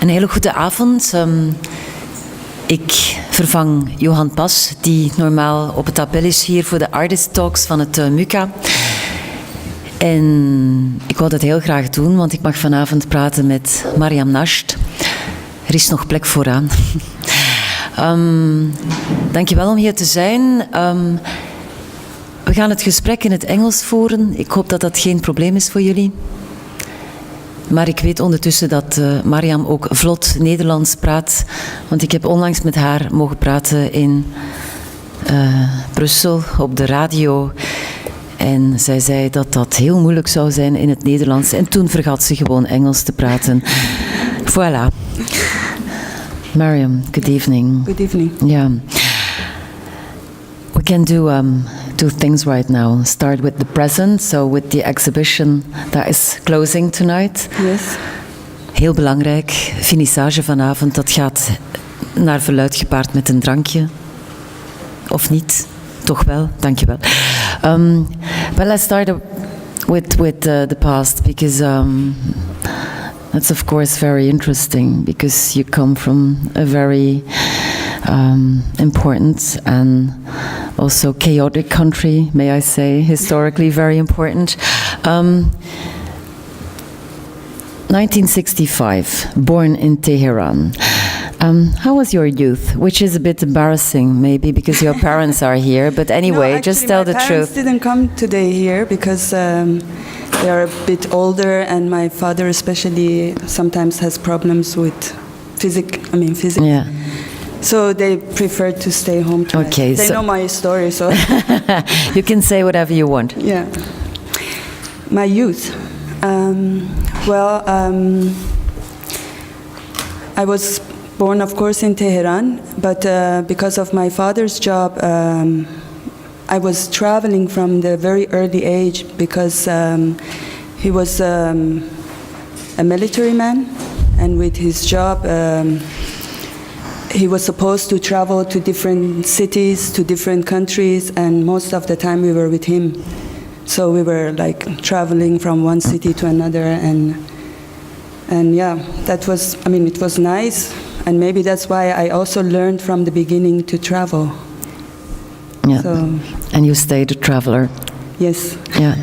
Een hele goede avond. Ik vervang Johan Pas, die normaal op het appel is hier voor de Artist Talks van het MUKA. En ik wou dat heel graag doen, want ik mag vanavond praten met Maryam Najd. Er is nog plek vooraan. Dankjewel om hier te zijn. We gaan het gesprek in het Engels voeren. Ik hoop dat dat geen probleem is voor jullie. Maar ik weet ondertussen dat Maryam ook vlot Nederlands praat. Want ik heb onlangs met haar mogen praten in Brussel op de radio. En zij zei dat dat heel moeilijk zou zijn in het Nederlands. En toen vergat ze gewoon Engels te praten. Voilà. Maryam, good evening. Good evening. Yeah. We can do two things right now. Start with the present, so with the exhibition that is closing tonight. Yes. Heel belangrijk, finissage vanavond, dat gaat naar verluid gepaard met een drankje. Of niet? Toch wel, dankjewel. But let's start with the past, because that's of course very interesting, because you come from a very important and also chaotic country, may I say, historically very important. 1965, born in Tehran. How was your youth? Which is a bit embarrassing, maybe, because your parents are here. But anyway, no, just tell the truth. My parents didn't come today here because they are a bit older, and my father especially sometimes has problems with physics. Yeah. So they prefer to stay home tonight. Okay, they know my story, so you can say whatever you want. Yeah. My youth. I was born, of course, in Tehran, but because of my father's job, I was traveling from the very early age because he was a military man, and with his job, he was supposed to travel to different cities, to different countries, and most of the time we were with him. So we were like traveling from one city to another, and yeah, that was, it was nice, and maybe that's why I also learned from the beginning to travel. Yeah. So, and you stayed a traveler. Yes. Yeah.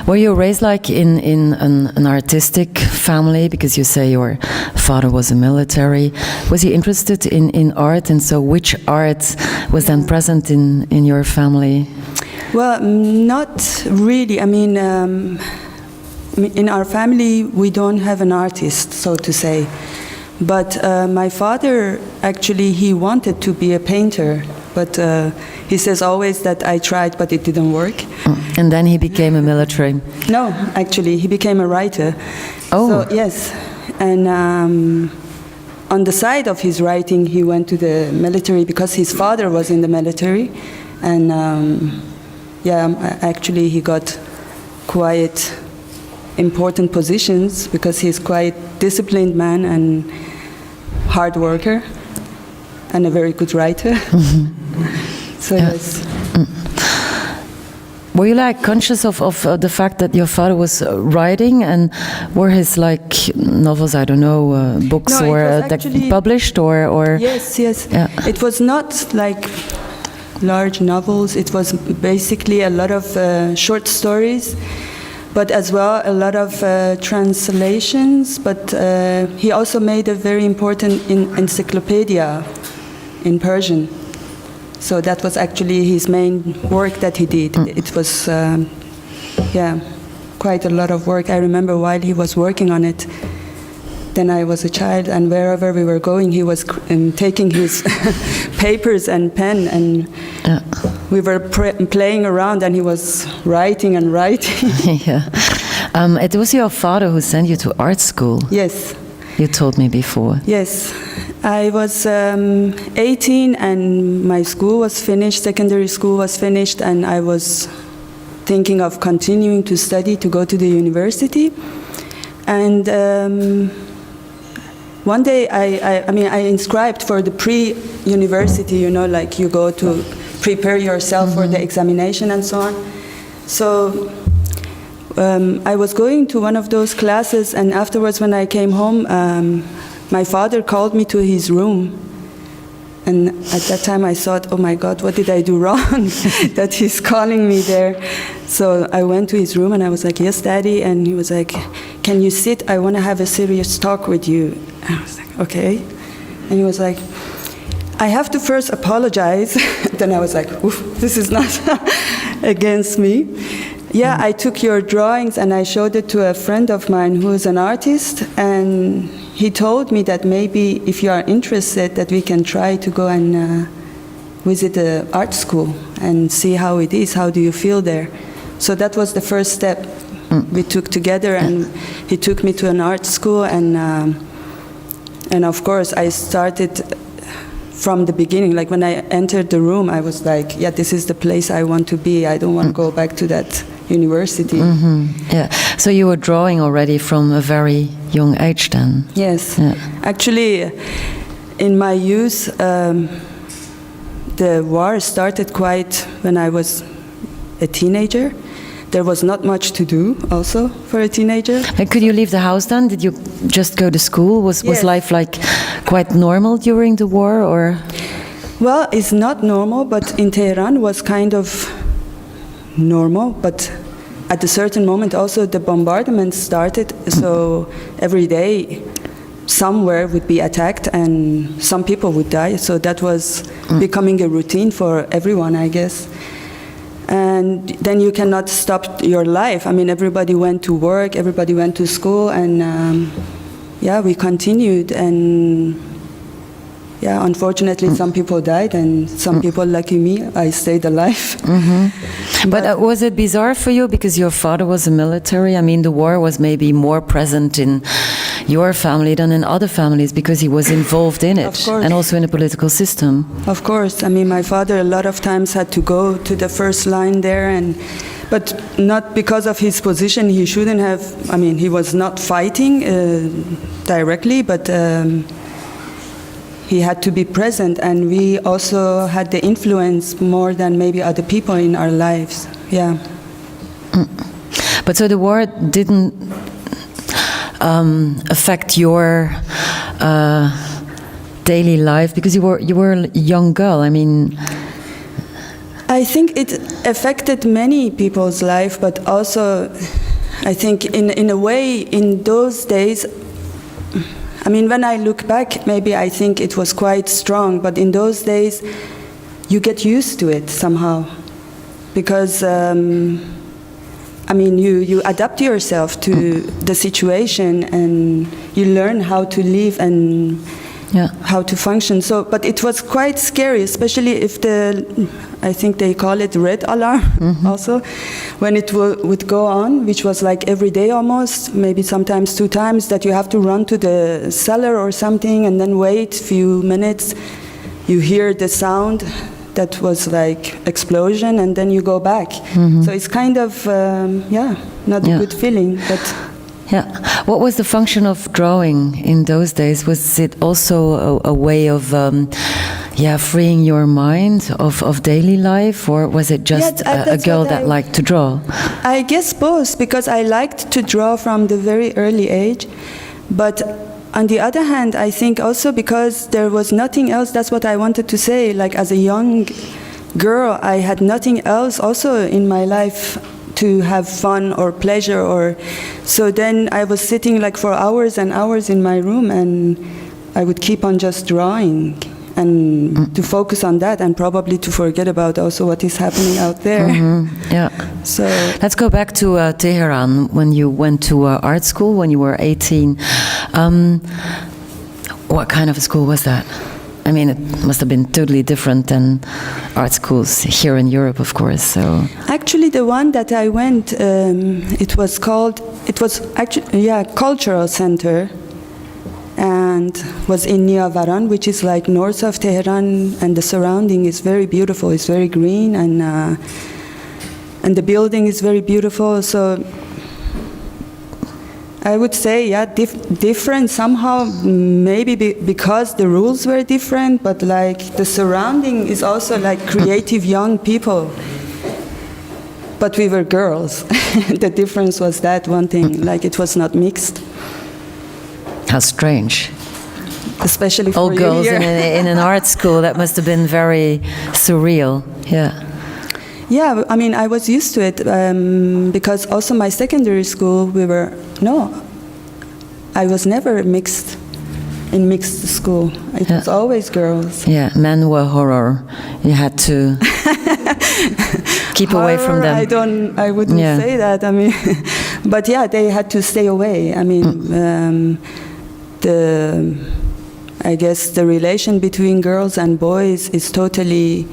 Were you raised like in an artistic family? Because you say your father was a military. Was he interested in art? And so which art was then present in your family? Well, not really. In our family, we don't have an artist, so to say. But my father, actually, he wanted to be a painter. But he says always that I tried, but it didn't work. And then he became a military? No, actually, he became a writer. Oh. So, yes. And on the side of his writing, he went to the military because his father was in the military. And actually, he got quite important positions because he's quite disciplined man and hard worker and a very good writer. Mm-hmm. So yeah. Yes. Were you like conscious of the fact that your father was writing, and were his like novels, I don't know, books No, or actually, published or? Yes. Yeah. It was not like large novels. It was basically a lot of short stories, but as well a lot of translations. But he also made a very important encyclopedia in Persian. So that was actually his main work that he did. It was, quite a lot of work. I remember while he was working on it, then I was a child, and wherever we were going, he was taking his papers and pen, and we were playing around, and he was writing and writing. Yeah. It was your father who sent you to art school. Yes. You told me before. Yes. I was 18 and my school was finished, secondary school was finished, and I was thinking of continuing to study, to go to the university. And one day I inscribed for the pre-university, like you go to prepare yourself for the examination and so on. So I was going to one of those classes, and afterwards when I came home, my father called me to his room. And at that time I thought, oh my God, what did I do wrong that he's calling me there? So I went to his room and I was like, yes, Daddy. And he was like, can you sit? I want to have a serious talk with you. And I was like, okay. And he was like, I have to first apologize. Then I was like, oof, this is not against me. Yeah, I took your drawings and I showed it to a friend of mine who is an artist, and he told me that maybe if you are interested that we can try to go and visit the art school and see how it is, how do you feel there. So that was the first step we took together, and he took me to an art school, and of course I started from the beginning. Like when I entered the room, I was like, yeah, this is the place I want to be. I don't want to go back to that university. Yeah. So you were drawing already from a very young age then? Yes. Yeah. Actually, in my youth, the war started quite when I was a teenager. There was not much to do also for a teenager. And could you leave the house then? Did you just go to school? Was life like quite normal during the war, or? Well, it's not normal, but in Tehran was kind of normal, but at a certain moment also the bombardment started, so every day somewhere would be attacked and some people would die, so that was becoming a routine for everyone, I guess. And then you cannot stop your life. I mean, everybody went to work, everybody went to school, and yeah, we continued, and yeah, unfortunately some people died, and some people, lucky me, I stayed alive. But was it bizarre for you because your father was a military? I mean, the war was maybe more present in your family than in other families because he was involved in it, Of course. and also in the political system. Of course. I mean, my father a lot of times had to go to the first line there, but not because of his position. He shouldn't have. I mean, he was not fighting directly, but he had to be present, and we also had the influence more than maybe other people in our lives. Yeah. But so the war didn't affect your daily life because you were a young girl. I mean, I think it affected many people's life, but also I think in a way in those days, I mean, when I look back, maybe I think it was quite strong, but in those days you get used to it somehow because I mean, you adapt yourself to the situation and you learn how to live and how to function. So, but it was quite scary, especially if I think they call it red alarm also, when it would go on, which was like every day almost, maybe sometimes 2 times, that you have to run to the cellar or something and then wait a few minutes. You hear the sound that was like explosion, and then you go back. So it's kind of, not a good feeling. But what was the function of drawing in those days? Was it also a way of, freeing your mind of daily life, or was it just a girl that liked to draw? I guess both, because I liked to draw from the very early age, but on the other hand, I think also because there was nothing else, that's what I wanted to say, like as a young girl, I had nothing else also in my life to have fun or pleasure, or so then I was sitting like for hours and hours in my room, and I would keep on just drawing and to focus on that, and probably to forget about also what is happening out there. So let's go back to Tehran, when you went to art school when you were 18. What kind of a school was that? I mean, it must have been totally different than art schools here in Europe, of course. So actually, the one that I went, it was actually cultural center, and was in Niavaran, which is like north of Tehran, and the surrounding is very beautiful. It's very green, and the building is very beautiful. So I would say, different somehow, maybe because the rules were different, but like the surrounding is also like creative young people. But we were girls. The difference was that one thing, like it was not mixed. How strange. especially for all you girls here. in an art school. That must have been very surreal. Yeah. Yeah, I mean, I was used to it because also my secondary school, I was never mixed in mixed school. It was always girls. Yeah, men were horror. You had to keep away from them. I wouldn't say that. I mean, but yeah, they had to stay away. I mean, I guess the relation between girls and boys is totally.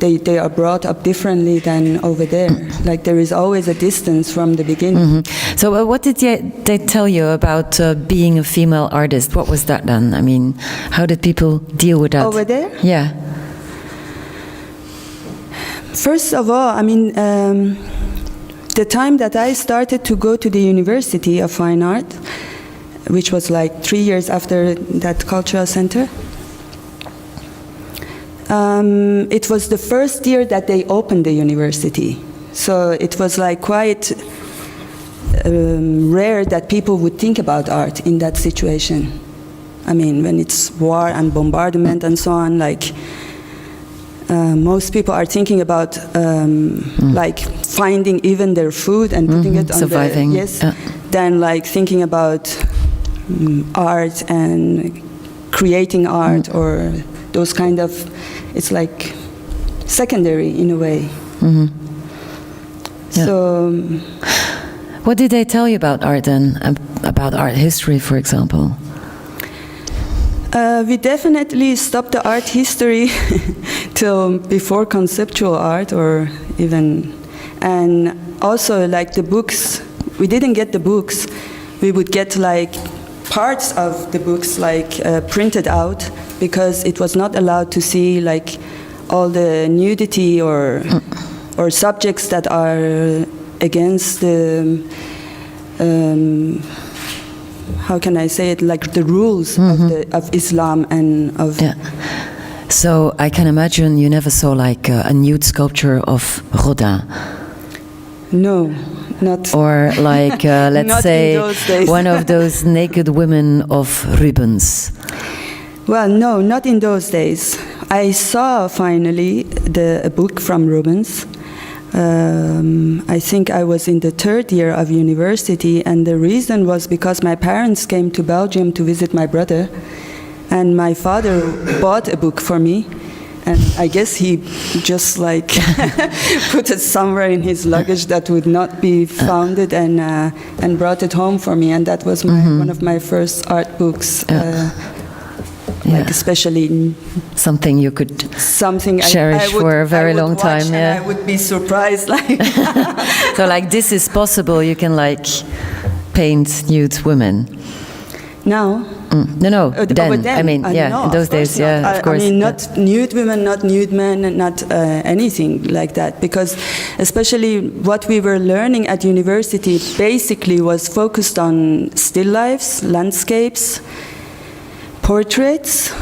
They are brought up differently than over there. Like there is always a distance from the beginning. So what did they tell you about being a female artist? What was that then? I mean, how did people deal with that? Over there? Yeah. First of all, I mean, the time that I started to go to the University of Fine Art, which was like 3 years after that cultural center, it was the first year that they opened the university. So it was like quite rare that people would think about art in that situation. I mean, when it's war and bombardment and so on, like most people are thinking about like finding even their food and putting it on surviving. Than like thinking about art and creating art or those kind of. It's like secondary in a way. So, what did they tell you about art then? About art history, for example? We definitely stopped the art history till before conceptual art, or even, and also like the books. We didn't get the books. We would get like parts of the books like printed out, because it was not allowed to see like all the nudity or subjects that are against the how can I say it, like the rules of Islam and of. Yeah. So I can imagine you never saw like a nude sculpture of Rodin. No. Not or like let's say one of those naked women of Rubens. Well, no, not in those days. I saw finally a book from Rubens. I think I was in the 3rd year of university, and the reason was because my parents came to Belgium to visit my brother, and my father bought a book for me. And I guess he just like put it somewhere in his luggage that would not be founded, and brought it home for me. And that was one of my first art books. Like especially something you could cherish I would, for a very long time. Yeah, I would be surprised. Like so, like this is possible. You can like paint nude women. Now. No. Then I mean, no, in those days, not. of course. I mean, not nude women, not nude men, not anything like that. Because especially what we were learning at university basically was focused on still lifes, landscapes, portraits,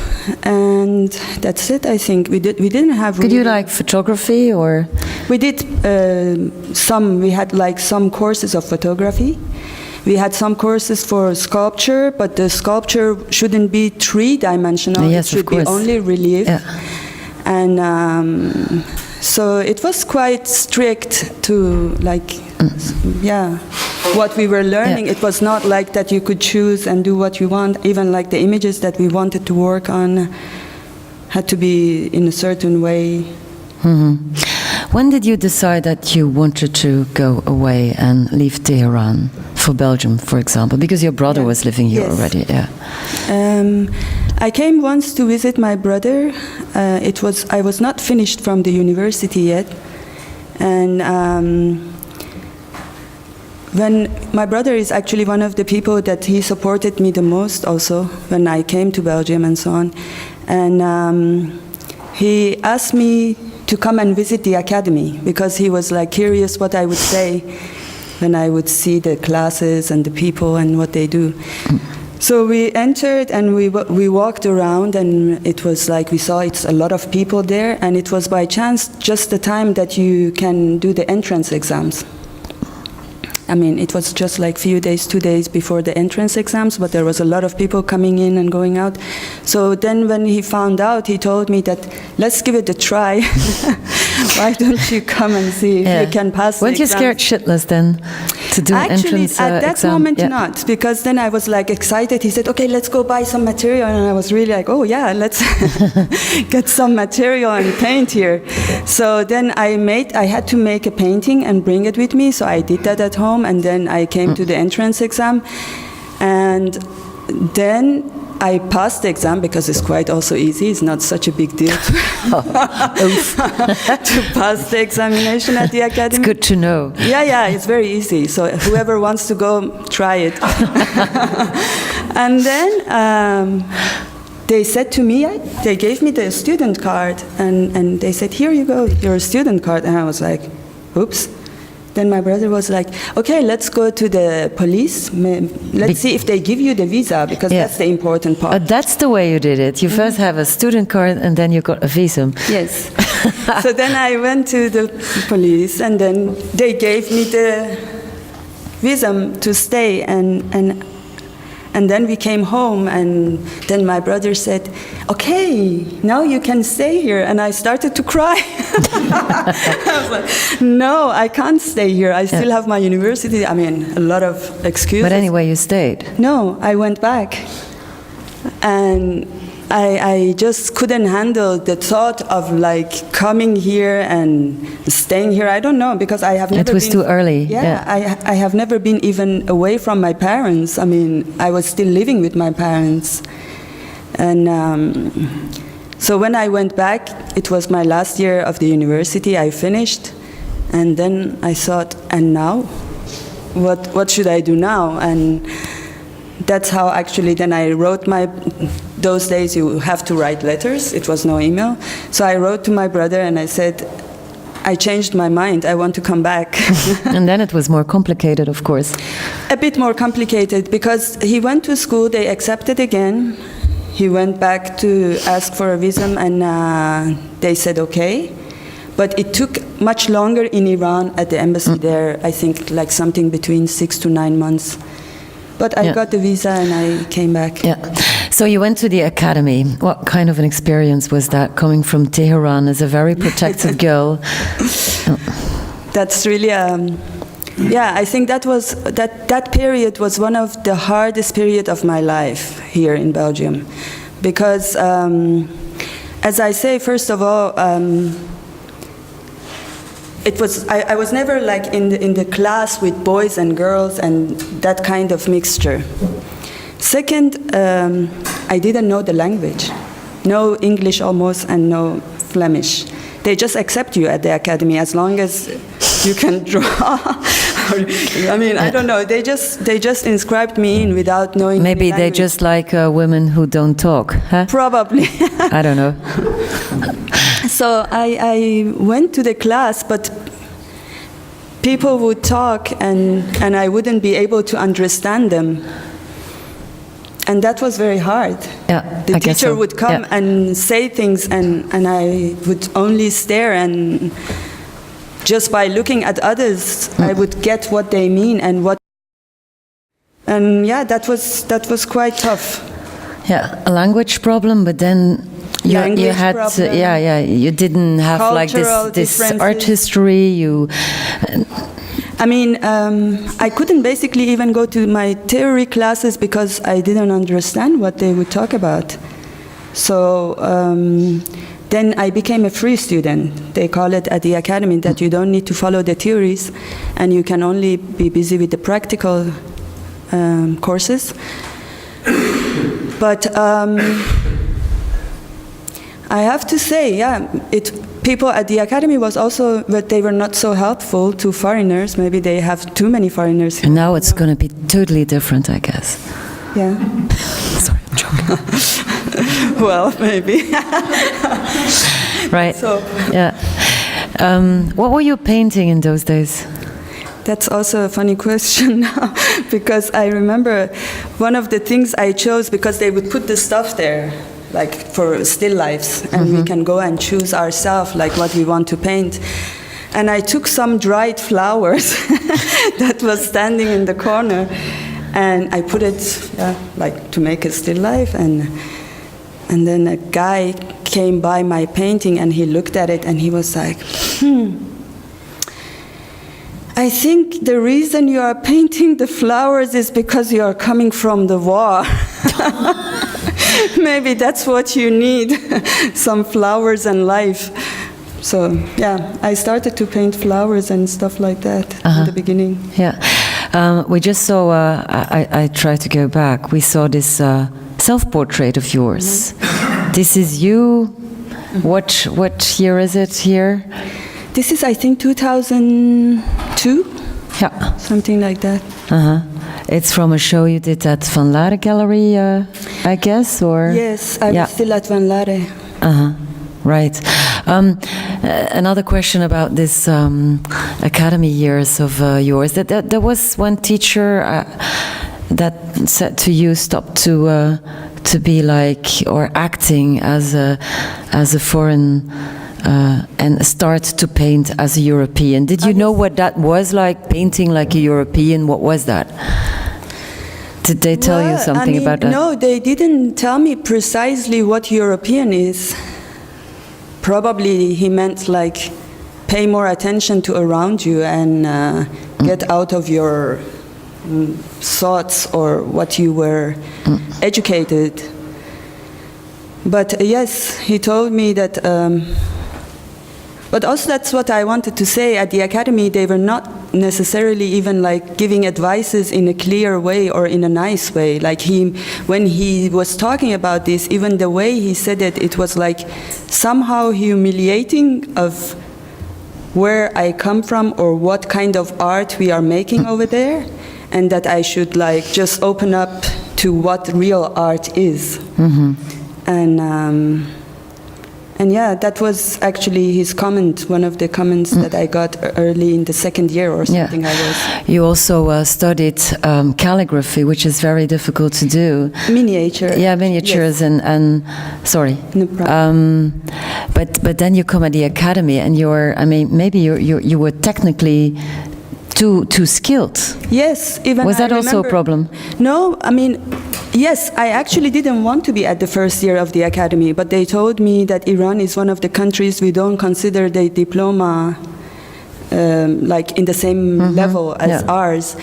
and that's it. I think we didn't have. Could you like photography or? We did some. We had like some courses of photography. We had some courses for sculpture, but the sculpture shouldn't be 3-dimensional. Yes, it should be only relief. Yeah. And so it was quite strict to like, what we were learning. Yeah. It was not like that you could choose and do what you want. Even like the images that we wanted to work on had to be in a certain way. When did you decide that you wanted to go away and leave Tehran for Belgium, for example? Because your brother was living here already. Yeah. I came once to visit my brother. I was not finished from the university yet, and when my brother is actually one of the people that he supported me the most also when I came to Belgium and so on, and he asked me to come and visit the academy because he was like curious what I would say when I would see the classes and the people and what they do. So we entered and we walked around, and it was like we saw it's a lot of people there, and it was by chance just the time that you can do the entrance exams. I mean, it was just like few days, 2 days before the entrance exams, but there was a lot of people coming in and going out. So then when he found out, he told me that, let's give it a try. Why don't you come and see if you can pass Weren't the you scared shitless then to do an entrance at that exam? moment, not, because then I was like excited. He said, okay, let's go buy some material. And I was really like, oh yeah, let's get some material and paint here. So then I had to make a painting and bring it with me. So I did that at home, and then I came to the entrance exam. And then I passed the exam because it's quite also easy. It's not such a big deal to pass the examination at the academy. It's good to know. Yeah, it's very easy. So whoever wants to go, try it. And then they said to me, they gave me the student card, and they said, here you go, your student card. And I was like, oops. Then my brother was like, okay, let's go to the police. Let's see if they give you the visa, because that's the important part. That's the way you did it. You first have a student card, and then you got a visum. Yes. So then I went to the police, and then they gave me the visum to stay, and then we came home, and then my brother said, okay, now you can stay here. And I started to cry. I was like, no, I can't stay here. I still have my university. I mean, a lot of excuses. But anyway, you stayed. No, I went back. And I just couldn't handle the thought of like coming here and staying here. I don't know, because I have never been... It was too early. Yeah, I have never been even away from my parents. I mean, I was still living with my parents. And so when I went back, it was my last year of the university. I finished. And then I thought, and now? What should I do now? And that's how actually then I wrote those days you have to write letters. It was no email. So I wrote to my brother and I said, I changed my mind. I want to come back. And then it was more complicated, of course. A bit more complicated, because he went to school, they accepted again. He went back to ask for a visa, and they said okay. But it took much longer in Iran at the embassy there. I think like something between 6 to 9 months. But I got the visa and I came back. Yeah. So you went to the academy. What kind of an experience was that, coming from Tehran as a very protected girl? That's really, I think that period was one of the hardest period of my life here in Belgium. Because, as I say, first of all, I was never like in the class with boys and girls and that kind of mixture. Second, I didn't know the language. No English almost, and no Flemish. They just accept you at the academy as long as you can draw. I mean, I don't know. They just inscribed me in without knowing. Maybe they just like women who don't talk, huh? Probably. I don't know. So I went to the class, but people would talk and I wouldn't be able to understand them. And that was very hard. Yeah, the teacher would come and say things, and I would only stare, and just by looking at others, I would get what they mean and what. And yeah, that was quite tough. Yeah, a language problem, but then you had you didn't have cultural like this art history. I mean, I couldn't basically even go to my theory classes because I didn't understand what they would talk about. So then I became a free student. They call it at the academy that you don't need to follow the theories and you can only be busy with the practical courses. But I have to say, people at the academy was also, but they were not so helpful to foreigners. Maybe they have too many foreigners here. And now it's going to be totally different, I guess. Yeah. Sorry, I'm joking. Well, maybe. Right. So. Yeah. What were you painting in those days? That's also a funny question now, because I remember one of the things I chose, because they would put the stuff there, like for still lifes, and we can go and choose ourselves like what we want to paint. And I took some dried flowers that was standing in the corner, and I put it, like to make a still life. And then a guy came by my painting, and he looked at it, and he was like, I think the reason you are painting the flowers is because you are coming from the war. Maybe that's what you need, some flowers and life. So, I started to paint flowers and stuff like that in the beginning. Yeah. We just saw, I tried to go back, we saw this self-portrait of yours. This is you. What year is it here? This is, I think, 2002? Yeah. Something like that. It's from a show you did at Van Laere Gallery, I guess, or? Yes, I was still at Van Laere. Right. Another question about this academy years of yours. That there was one teacher that said to you, stop to be like, or acting as a foreign, and start to paint as a European. Did you know what that was like, painting like a European? What was that? Did they tell you something about that? No, they didn't tell me precisely what European is. Probably he meant like pay more attention to around you and get out of your thoughts or what you were educated. But yes, he told me that, but also that's what I wanted to say. At the academy, they were not necessarily even like giving advices in a clear way or in a nice way. Like when he was talking about this, even the way he said it, it was like somehow humiliating of where I come from or what kind of art we are making over there, and that I should like just open up to what real art is. And yeah, that was actually his comment, one of the comments that I got early in the second year or something. You also studied calligraphy, which is very difficult to do. Miniature. Yeah, miniatures, yes. and sorry. No problem. But then you come at the academy, and maybe you were technically too skilled. Yes, even was that also a problem? No, yes, I actually didn't want to be at the first year of the academy, but they told me that Iran is one of the countries we don't consider the diploma like in the same level as ours.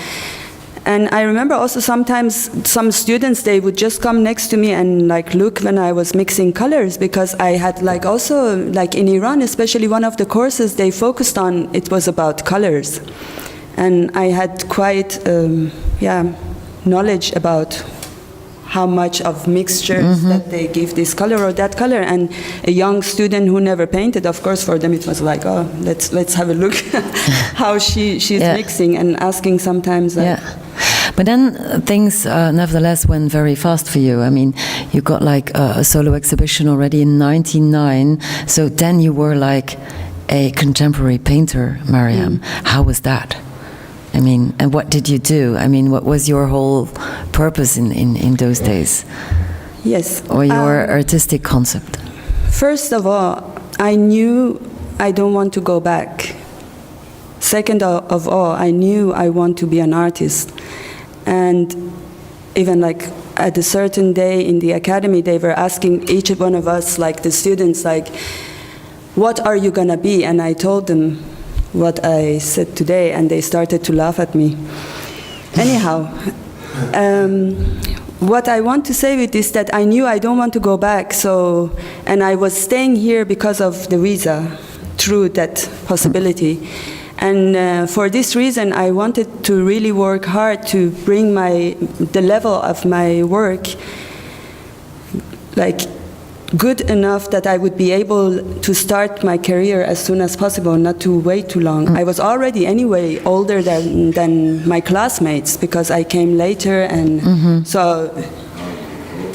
And I remember also sometimes some students, they would just come next to me and like look when I was mixing colors, because I had like also like in Iran, especially one of the courses they focused on, it was about colors. And I had quite knowledge about how much of mixtures that they give this color or that color. And a young student who never painted, of course, for them it was like, oh, let's have a look how she's mixing, and asking sometimes. Like, But then things nevertheless went very fast for you. You got like a solo exhibition already in 1999. So then you were like a contemporary painter, Maryam. How was that? And what did you do? What was your whole purpose in those days? Yes. Or your artistic concept? First of all, I knew I don't want to go back. Second of all, I knew I want to be an artist. And even like at a certain day in the academy, they were asking each one of us, like the students, like, what are you gonna be? And I told them what I said today, and they started to laugh at me. Anyhow, what I want to say with this, that I knew I don't want to go back, and I was staying here because of the visa, through that possibility. And for this reason, I wanted to really work hard to bring the level of my work like good enough that I would be able to start my career as soon as possible, not to wait too long. I was already anyway older than my classmates, because I came later, and so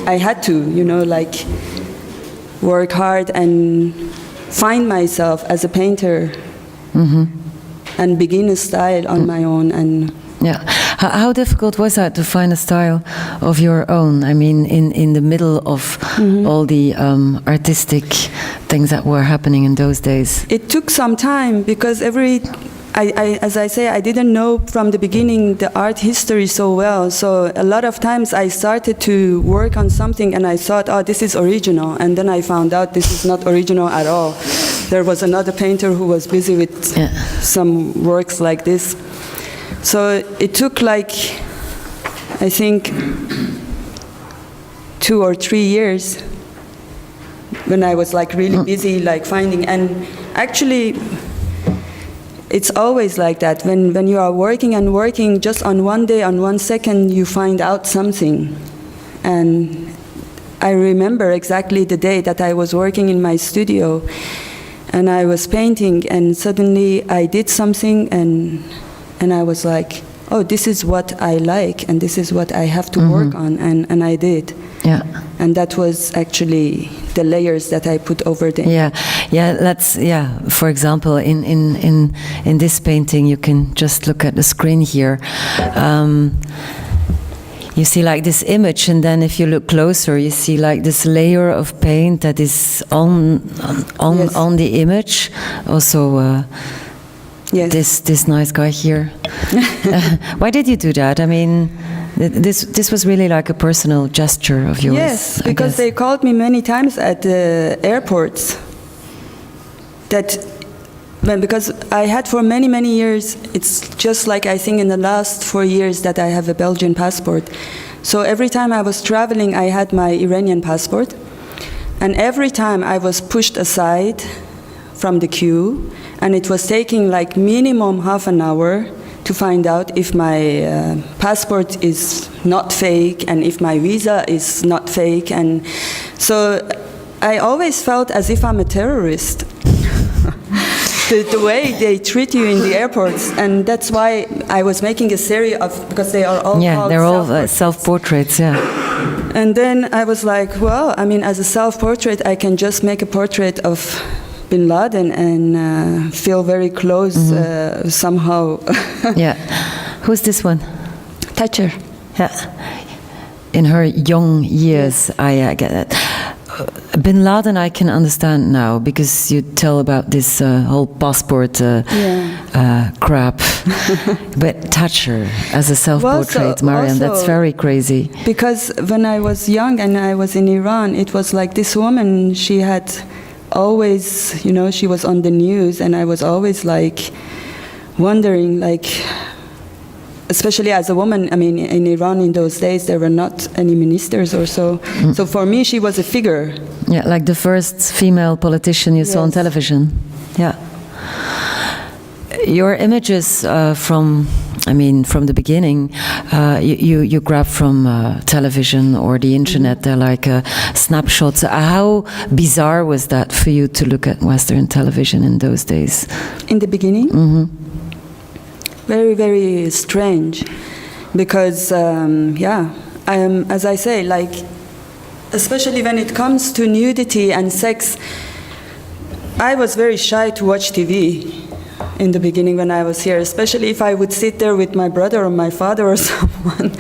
I had to, like work hard and find myself as a painter and begin a style on my own. And how difficult was that to find a style of your own? In the middle of all the artistic things that were happening in those days? It took some time because as I say, I didn't know from the beginning the art history so well. So a lot of times I started to work on something and I thought, oh, this is original. And then I found out this is not original at all. There was another painter who was busy with some works like this. So it took like, I think, 2 or 3 years when I was like really busy like finding. And actually, it's always like that. When you are working and working, just on one day, on 1 second, you find out something. And I remember exactly the day that I was working in my studio and I was painting, and suddenly I did something and I was like, oh, this is what I like and this is what I have to work on, and I did. Yeah. And that was actually the layers that I put over them. For example, in this painting, you can just look at the screen here. You see like this image, and then if you look closer, you see like this layer of paint that is on the image. Also, this nice guy here. Why did you do that? I mean, this was really like a personal gesture of yours. Yes, because they called me many times at the airports. Because I had for many, many years, it's just like I think in the last 4 years that I have a Belgian passport. So every time I was traveling, I had my Iranian passport. And every time I was pushed aside from the queue, and it was taking like minimum half an hour to find out if my passport is not fake and if my visa is not fake. And so I always felt as if I'm a terrorist. The way they treat you in the airports, and that's why I was making a series of, because they are all they're all self-portraits, And then I was like, well, I mean, as a self-portrait, I can just make a portrait of Bin Laden and feel very close somehow. Who's this one? Thatcher. Yeah. In her young years, I get it. Bin Laden I can understand now, because you tell about this whole passport crap. But Thatcher as a self-portrait, Maryam, that's very crazy. Because when I was young and I was in Iran, it was like this woman, she had always, she was on the news, and I was always like wondering, like, especially as a woman, I mean, in Iran in those days, there were not any ministers or so. So for me, she was a figure. Yeah, like the first female politician you saw on television. Yeah. Your images from the beginning, you grab from television or the internet. They're like snapshots. How bizarre was that for you to look at Western television in those days? In the beginning? Very, very strange, because I am, as I say, like, especially when it comes to nudity and sex, I was very shy to watch TV in the beginning when I was here, especially if I would sit there with my brother or my father or someone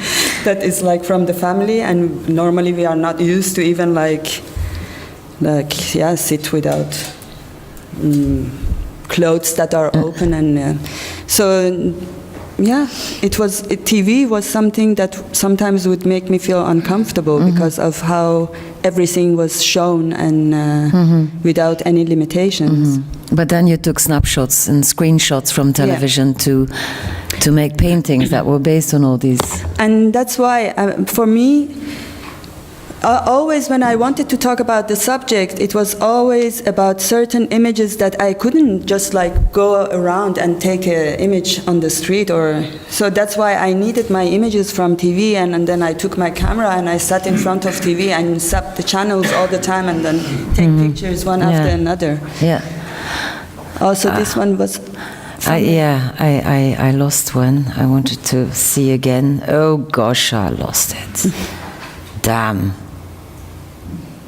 that is like from the family, and normally we are not used to even sit without clothes that are open, and TV was something that sometimes would make me feel uncomfortable because of how everything was shown and without any limitations. But then you took snapshots and screenshots from television to make paintings that were based on all these. And that's why, for me, always when I wanted to talk about the subject, it was always about certain images that I couldn't just like go around and take an image on the street, so that's why I needed my images from TV, and then I took my camera and I sat in front of TV and zapped the channels all the time and then take pictures one after another. Yeah. Also, this one was. I lost one. I wanted to see again. Oh gosh, I lost it. Damn.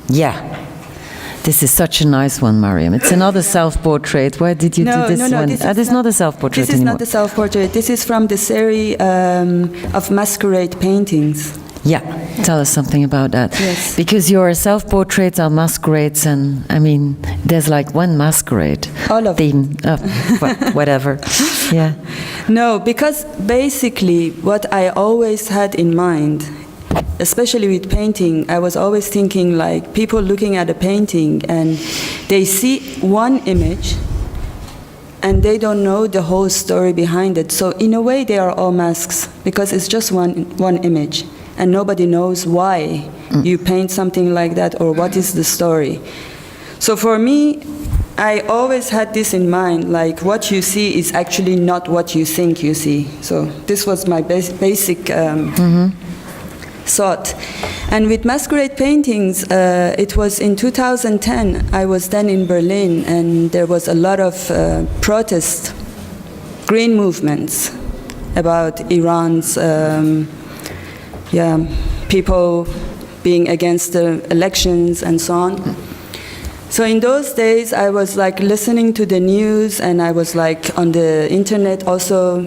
Yeah. This is such a nice one, Maryam. It's another self-portrait. Why did you do this one? This is not a self-portrait anymore. This is not a self-portrait. This is from the series of masquerade paintings. Yeah, tell us something about that. Yes. Because your self-portraits are masquerades, and I mean, there's like one masquerade All of theme, whatever. Yeah. No, because basically what I always had in mind, especially with painting, I was always thinking like people looking at a painting and they see one image and they don't know the whole story behind it. So in a way they are all masks because it's just one image and nobody knows why you paint something like that or what is the story. So for me, I always had this in mind, like what you see is actually not what you think you see. So this was my basic thought. And with masquerade paintings, it was in 2010, I was then in Berlin, and there was a lot of protest, green movements about Iran's, people being against the elections and so on. So in those days, I was like listening to the news, and I was like on the internet also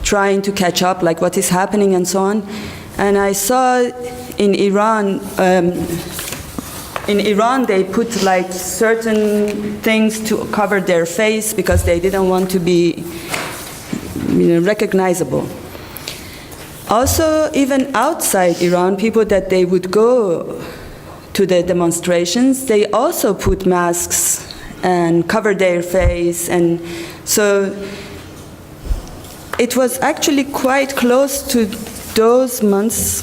trying to catch up, like what is happening and so on. And I saw in Iran they put like certain things to cover their face because they didn't want to be, recognizable. Also, even outside Iran, people that they would go to the demonstrations, they also put masks and cover their face, and so it was actually quite close to those months.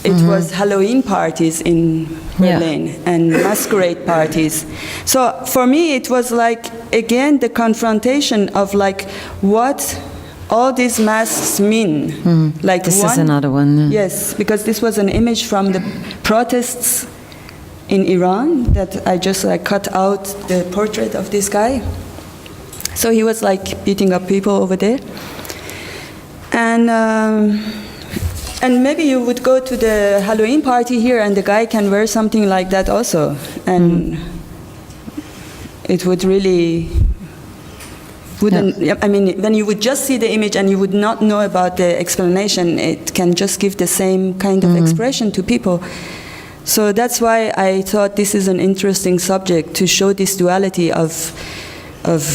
It was Halloween parties in Berlin and masquerade parties. So for me it was like, again, the confrontation of like what all these masks mean. Like this is another one. Yeah. Yes, because this was an image from the protests in Iran that I just like cut out the portrait of this guy. So he was like beating up people over there. And maybe you would go to the Halloween party here and the guy can wear something like that also. And it would really, I mean, when you would just see the image and you would not know about the explanation, it can just give the same kind of expression to people. So that's why I thought this is an interesting subject, to show this duality of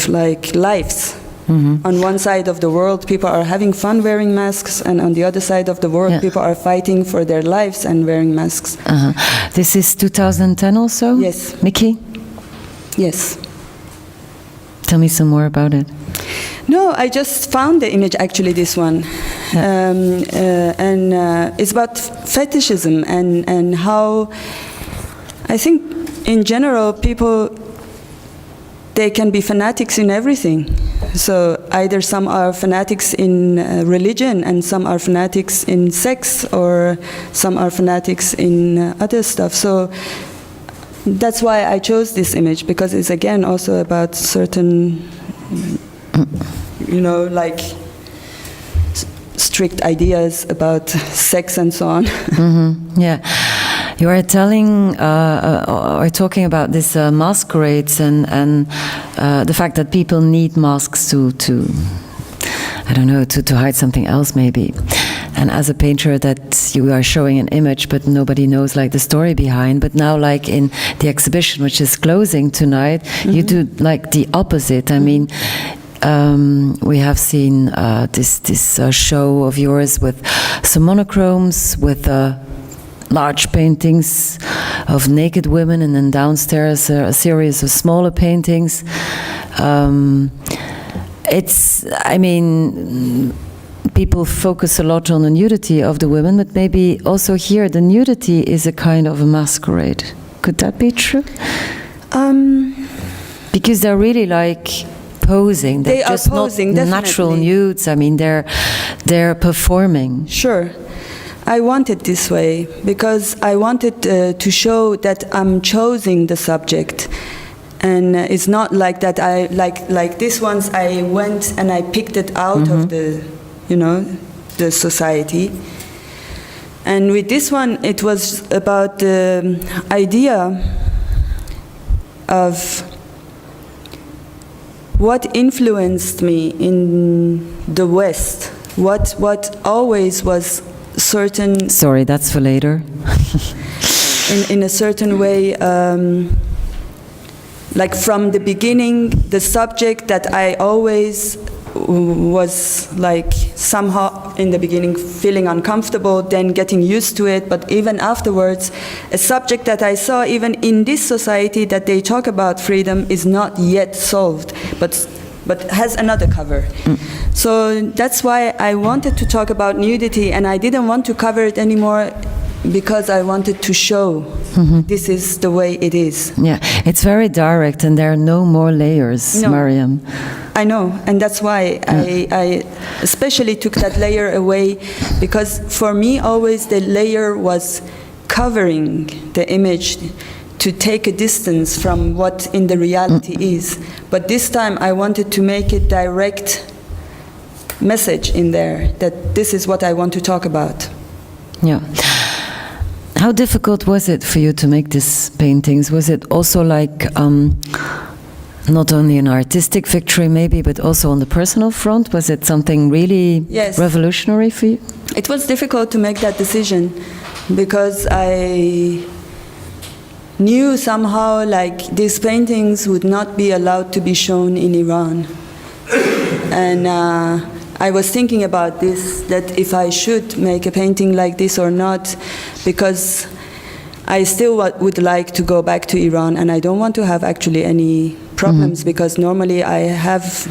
like lives. On one side of the world, people are having fun wearing masks, and on the other side of the world, people are fighting for their lives and wearing masks. This is 2010 also? Yes. Mickey? Yes. Tell me some more about it. No, I just found the image, actually, this one. And it's about fetishism and how I think in general people, they can be fanatics in everything. So either some are fanatics in religion and some are fanatics in sex, or some are fanatics in other stuff. So that's why I chose this image, because it's again also about certain, like strict ideas about sex and so on. Yeah. You are telling or talking about this masquerades and the fact that people need masks to I don't know, to hide something else maybe. And as a painter, that you are showing an image, but nobody knows like the story behind. But now, like in the exhibition, which is closing tonight, you do like the opposite. I mean, we have seen this show of yours with some monochromes, with large paintings of naked women, and then downstairs a series of smaller paintings. People focus a lot on the nudity of the women, but maybe also here the nudity is a kind of a masquerade. Could that be true? Because they're really like posing. They're just posing, not natural nudes. I mean, they're performing. Sure. I want it this way because I wanted to show that I'm choosing the subject, and it's not like that. I like this ones. I went and I picked it out of the society. And with this one, it was about the idea of what influenced me in the West. What always was certain... Sorry, that's for later. in a certain way, like from the beginning, the subject that I always was like somehow in the beginning feeling uncomfortable, then getting used to it, but even afterwards, a subject that I saw even in this society that they talk about freedom is not yet solved, but has another cover. So that's why I wanted to talk about nudity, and I didn't want to cover it anymore because I wanted to show this is the way it is. Yeah, it's very direct and there are no more layers, No. Maryam. I know, and that's why I especially took that layer away, because for me always the layer was covering the image to take a distance from what in the reality is. But this time I wanted to make it direct message in there that this is what I want to talk about. Yeah. How difficult was it for you to make these paintings? Was it also like not only an artistic victory maybe, but also on the personal front? Was it something really revolutionary for you? It was difficult to make that decision because I knew somehow like these paintings would not be allowed to be shown in Iran. And I was thinking about this, that if I should make a painting like this or not, because I still would like to go back to Iran, and I don't want to have actually any problems, because normally I have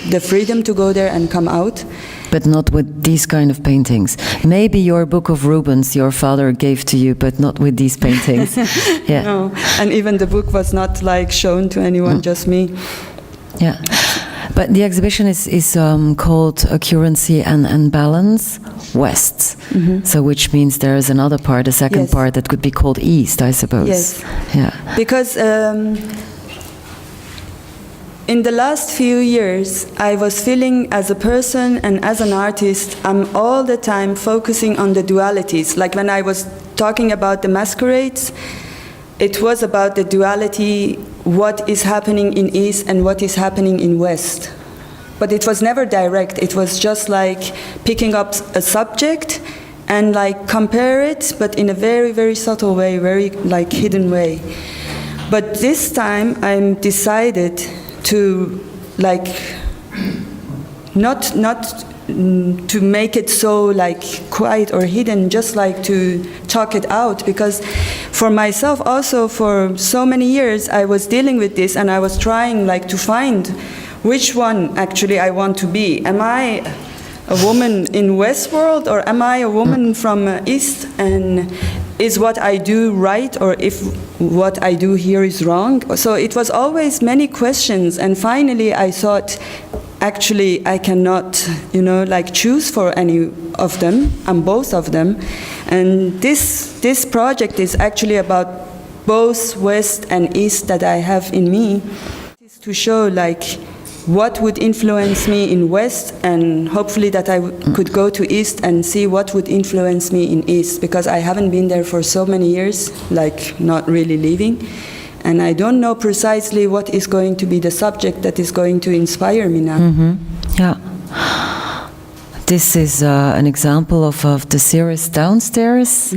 the freedom to go there and come out. But not with these kind of paintings. Maybe your book of Rubens your father gave to you, but not with these paintings. Yeah. No, and even the book was not like shown to anyone, just me. Yeah. But the exhibition is called Occurrency and Balance West. So which means there is another part, a second part that could be called East, I suppose. Yes. Yeah. Because in the last few years, I was feeling as a person and as an artist, I'm all the time focusing on the dualities. Like when I was talking about the masquerades, it was about the duality, what is happening in East and what is happening in West. But it was never direct. It was just like picking up a subject and like compare it, but in a very, very subtle way, very like hidden way. But this time I'm decided to like not to make it so like quiet or hidden, just like to talk it out, because for myself also for so many years I was dealing with this and I was trying like to find which one actually I want to be. Am I a woman in West world, or am I a woman from East, and is what I do right, or if what I do here is wrong? So it was always many questions, and finally I thought, actually I cannot, like choose for any of them. I'm both of them. And this project is actually about both West and East that I have in me. It's to show like what would influence me in West, and hopefully that I could go to East and see what would influence me in East, because I haven't been there for so many years, like not really leaving. And I don't know precisely what is going to be the subject that is going to inspire me now. Yeah. This is an example of the series downstairs.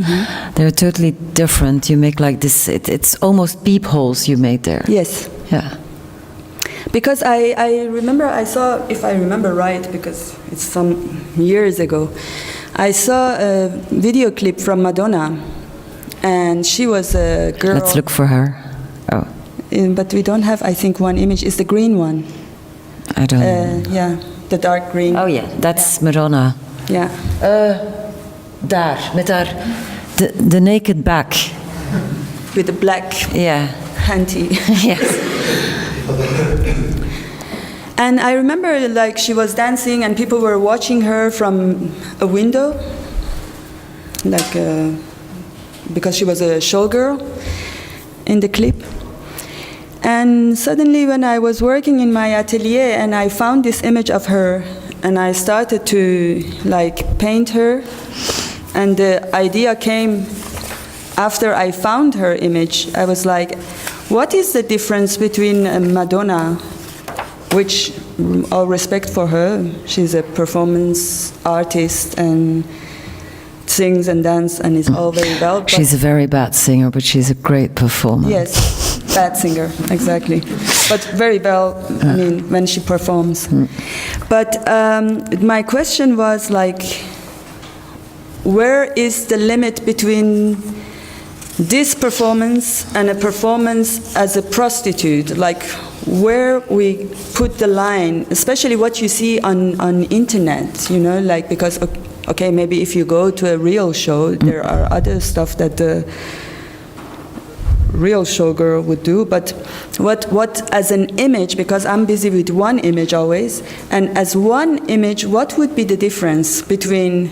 They're totally different. You make like this, it's almost peepholes you made there. Yes. Yeah. Because I remember, I saw, if I remember right, because it's some years ago, I saw a video clip from Madonna, and she was a girl. Let's look for her. Oh. But we don't have, I think, one image. It's the green one. I don't know. Yeah, the dark green. Oh yeah, that's Madonna. Yeah. Daar, met haar, the naked back. With the black panty. Yes. And I remember like she was dancing and people were watching her from a window, like because she was a showgirl in the clip. And suddenly when I was working in my atelier and I found this image of her and I started to like paint her, and the idea came after I found her image. I was like, what is the difference between Madonna, which all respect for her, she's a performance artist, and sings and dances and is all very well. But she's a very bad singer, but she's a great performer. yes, bad singer, exactly. But very well, I mean, when she performs. But my question was like, where is the limit between this performance and a performance as a prostitute? Like, where we put the line, especially what you see on internet, you know, like, because, okay, maybe if you go to a real show, there are other stuff that the real showgirl would do, but what as an image, because I'm busy with one image always, and as one image, what would be the difference between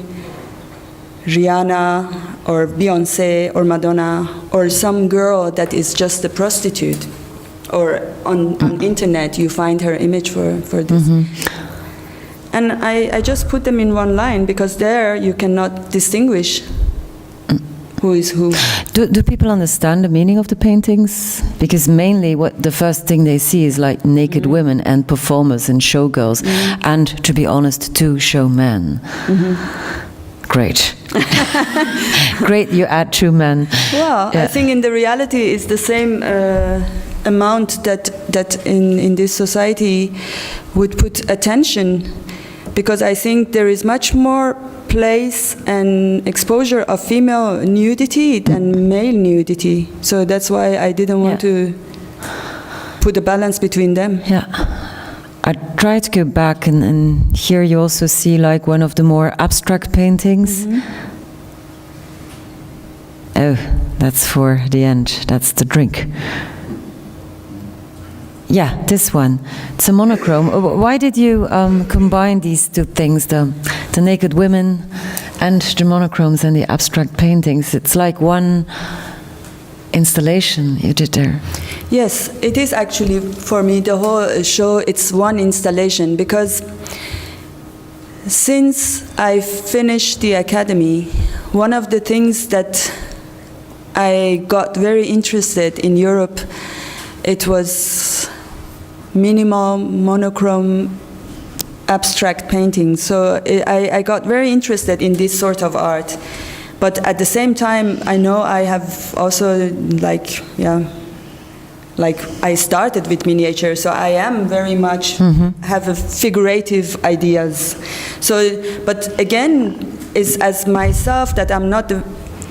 Rihanna or Beyoncé or Madonna or some girl that is just a prostitute, or on internet you find her image for this. And I just put them in one line, because there you cannot distinguish who is who. Do people understand the meaning of the paintings? Because mainly what the first thing they see is like naked women and performers and showgirls, and, to be honest, 2 showmen. Great. Great, you add 2 men. Well, Yeah. I think in the reality it's the same amount that in this society would put attention, because I think there is much more place and exposure of female nudity than male nudity. So that's why I didn't want to put a balance between them. Yeah. I try to go back, and here you also see like one of the more abstract paintings. Oh, that's for the end. That's the drink. Yeah, this one. It's a monochrome. Why did you combine these 2 things, the naked women and the monochromes and the abstract paintings? It's like one installation you did there. Yes, it is actually, for me, the whole show, it's one installation, because since I finished the academy, one of the things that I got very interested in Europe, it was minimal, monochrome, abstract painting. So I got very interested in this sort of art. But at the same time, I know I have also, like I started with miniature, so I am very much have a figurative ideas. So, but again, is as myself, that I'm not a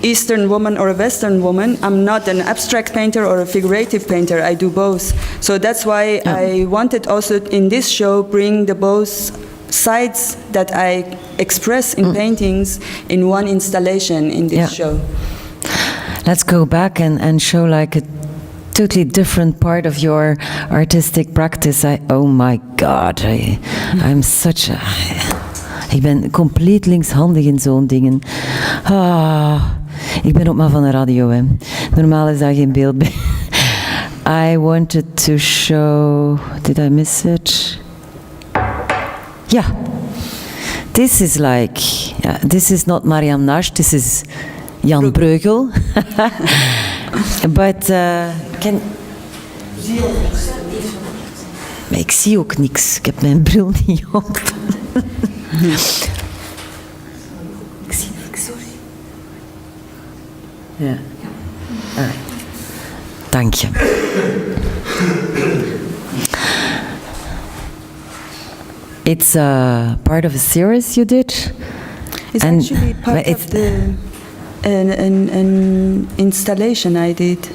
Eastern woman or a Western woman. I'm not an abstract painter or a figurative painter. I do both. So that's why I wanted also in this show bring the both sides that I express in paintings in one installation in this show. Let's go back and show like a totally different part of your artistic practice. Oh my God, I'm such a... Ik ben compleet linkshandig in zo'n dingen. Ik ben ook maar van de radio, hè. Normaal is daar geen beeld bij. I wanted to show... Did I miss it? Yeah. This is like... this is not Maryam Najd, this is Jan Breugel. But... Maar ik zie ook niks. Ik heb mijn bril niet op. Ik zie niks, sorry. Ja. Dank je. It's part of a series you did? It's actually part of an installation I did.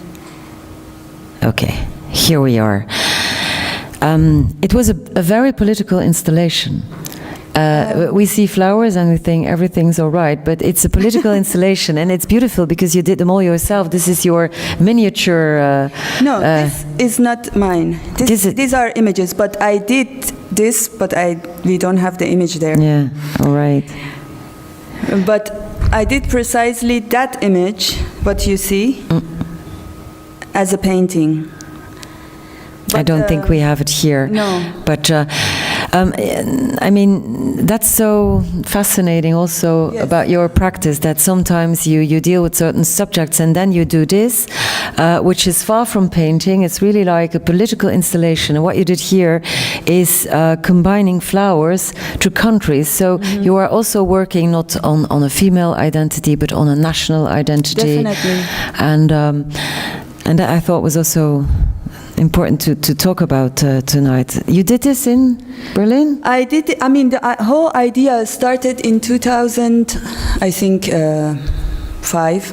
Okay, here we are. It was a very political installation. We see flowers and we think everything's all right, but it's a political installation, and it's beautiful because you did them all yourself. This is your miniature... no, this is not mine. These are images, but I did this, but we don't have the image there. Yeah, all right. But I did precisely that image, what you see, as a painting. But, I don't think we have it here. No. But I mean, that's so fascinating also about your practice, that sometimes you deal with certain subjects and then you do this, which is far from painting. It's really like a political installation. And what you did here is combining flowers to countries. So you are also working not on a female identity, but on a national identity. Definitely. And that I thought was also important to talk about tonight. You did this in Berlin? I did. I mean, the whole idea started in 2000, I think, 5.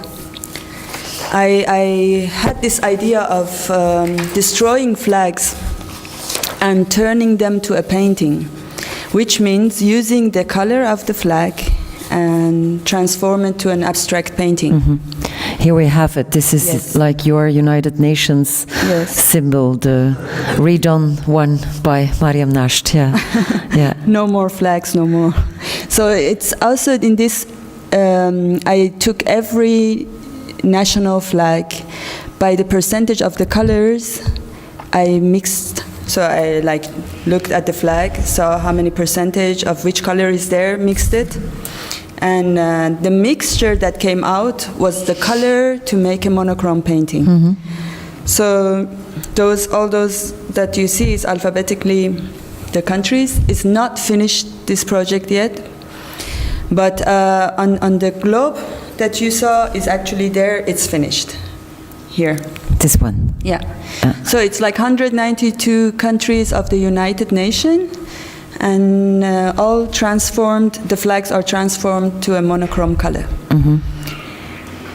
I had this idea of destroying flags and turning them to a painting, which means using the color of the flag and transform it to an abstract painting. Here we have it. This is like your United Nations symbol, the redone one by Maryam Najd. Yeah. No more flags, no more. So it's also in this, I took every national flag by the percentage of the colors I mixed. So I looked at the flag, saw how many percentage of which color is there, mixed it. And the mixture that came out was the color to make a monochrome painting. So all those that you see is alphabetically the countries. It's not finished, this project yet. But on the globe that you saw is actually there, it's finished. Here. This one? Yeah. So it's like 192 countries of the United Nations. And all transformed, the flags are transformed to a monochrome color.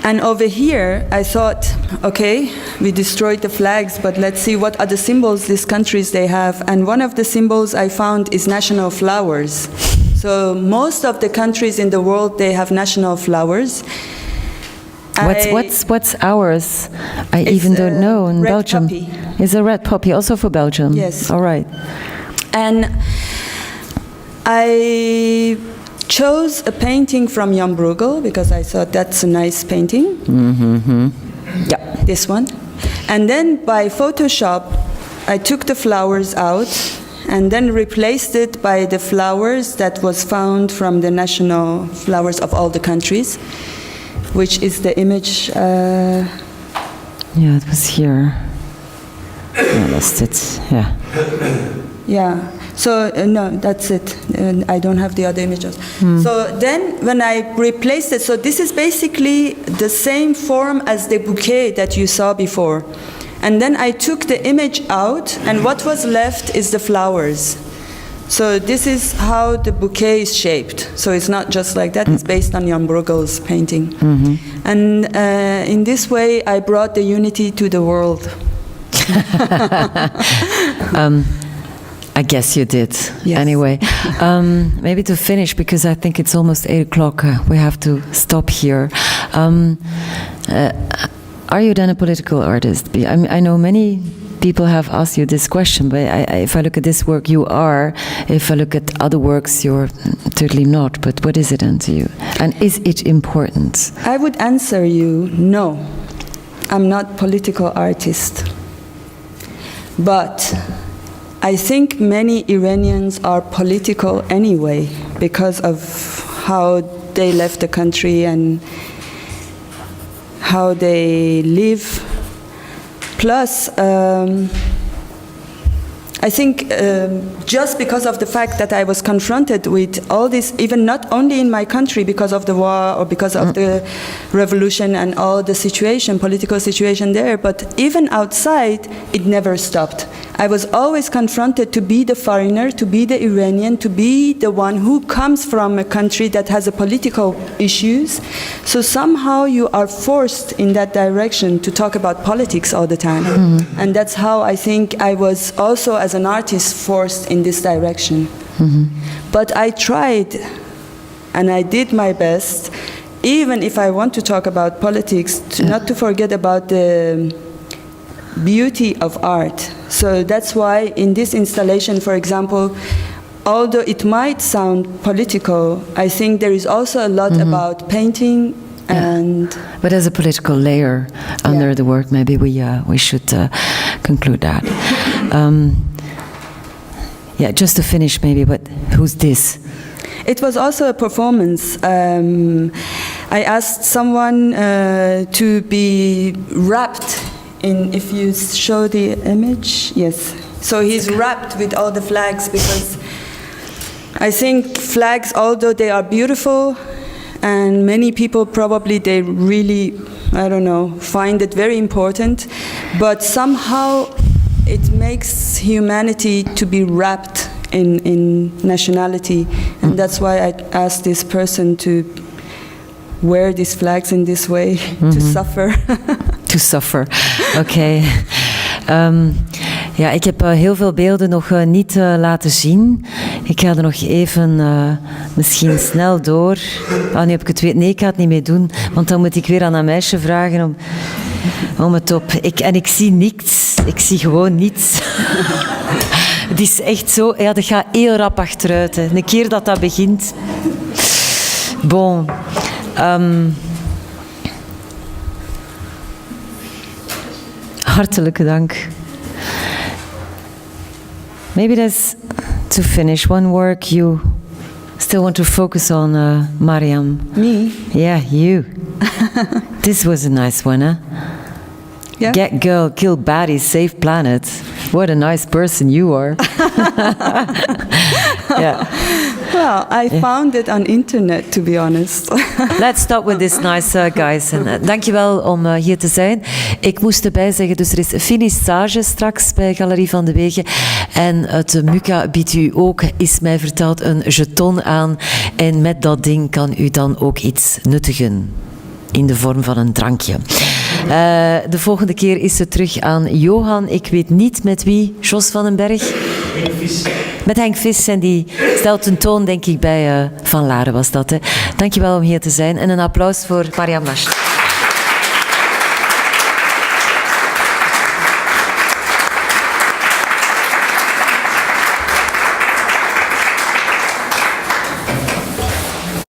And over here, I thought, okay, we destroyed the flags, but let's see what other symbols these countries they have. And one of the symbols I found is national flowers. So most of the countries in the world, they have national flowers. What's ours? I even don't know. In red Belgium, poppy. It's a red poppy, also for Belgium. Yes. All right. And I chose a painting from Jan Bruegel because I thought that's a nice painting. Yeah, this one. And then by Photoshop, I took the flowers out and then replaced it by the flowers that was found from the national flowers of all the countries, which is the image. Yeah, it was here. I lost it. Yeah. Yeah. So no, that's it. I don't have the other images. So then when I replaced it, so this is basically the same form as the bouquet that you saw before. And then I took the image out, and what was left is the flowers. So this is how the bouquet is shaped. So it's not just like that, it's based on Jan Bruegel's painting. And in this way, I brought the unity to the world. I guess you did. Yes. Anyway, maybe to finish, because I think it's almost 8 o'clock, we have to stop here. Are you then a political artist? I know many people have asked you this question, but if I look at this work, you are. If I look at other works, you're totally not. But what is it then to you? And is it important? I would answer you, no. I'm not political artist. But I think many Iranians are political anyway because of how they left the country and how they live. Plus, I think just because of the fact that I was confronted with all this, even not only in my country because of the war or because of the revolution and all the situation, political situation there, but even outside, it never stopped. I was always confronted to be the foreigner, to be the Iranian, to be the one who comes from a country that has a political issues. So somehow you are forced in that direction to talk about politics all the time. And that's how I think I was also as an artist forced in this direction. But I tried and I did my best, even if I want to talk about politics, not to forget about the beauty of art. So that's why in this installation, for example, although it might sound political, I think there is also a lot about painting and... But there's a political layer under the work. Maybe we should conclude that. Yeah, just to finish maybe, who's this? It was also a performance. I asked someone to be wrapped in, if you show the image, yes. So he's wrapped with all the flags because I think flags, although they are beautiful, and many people probably they really, I don't know, find it very important, but somehow it makes humanity to be wrapped in nationality, and that's why I asked this person to wear these flags in this way, to suffer. To suffer, oké. Ja, ik heb heel veel beelden nog niet laten zien. Ik ga er nog even misschien snel door. Nu heb ik het nee, ik ga het niet mee doen, want dan moet ik weer aan een meisje vragen om het op. Ik zie niks. Ik zie gewoon niets. Het is echt zo, ja, dat gaat heel rap achteruit. Hè. Een keer dat begint. Bon. Hartelijke dank. Maybe that's to finish one work you still want to focus on, Maryam. Me? Yeah, you. This was a nice one, huh? Yeah. Get girl, kill baddies, save planet. What a nice person you are. Yeah. Well, I found it on internet, to be honest. Let's stop with this nice guys. En, dankjewel om hier te zijn. Ik moest erbij zeggen, dus er is finissage straks bij Galerie van de Wegen. En het MUCA biedt u ook, is mij verteld, een jeton aan. En met dat ding kan u dan ook iets nuttigen. In de vorm van een drankje. De volgende keer is het terug aan Johan. Ik weet niet met wie. Jos van den Berg. Met Henk Vis. En die stelt een toon, denk ik, bij Van Laere was dat. Hè. Dankjewel om hier te zijn. En een applaus voor Maryam Najd.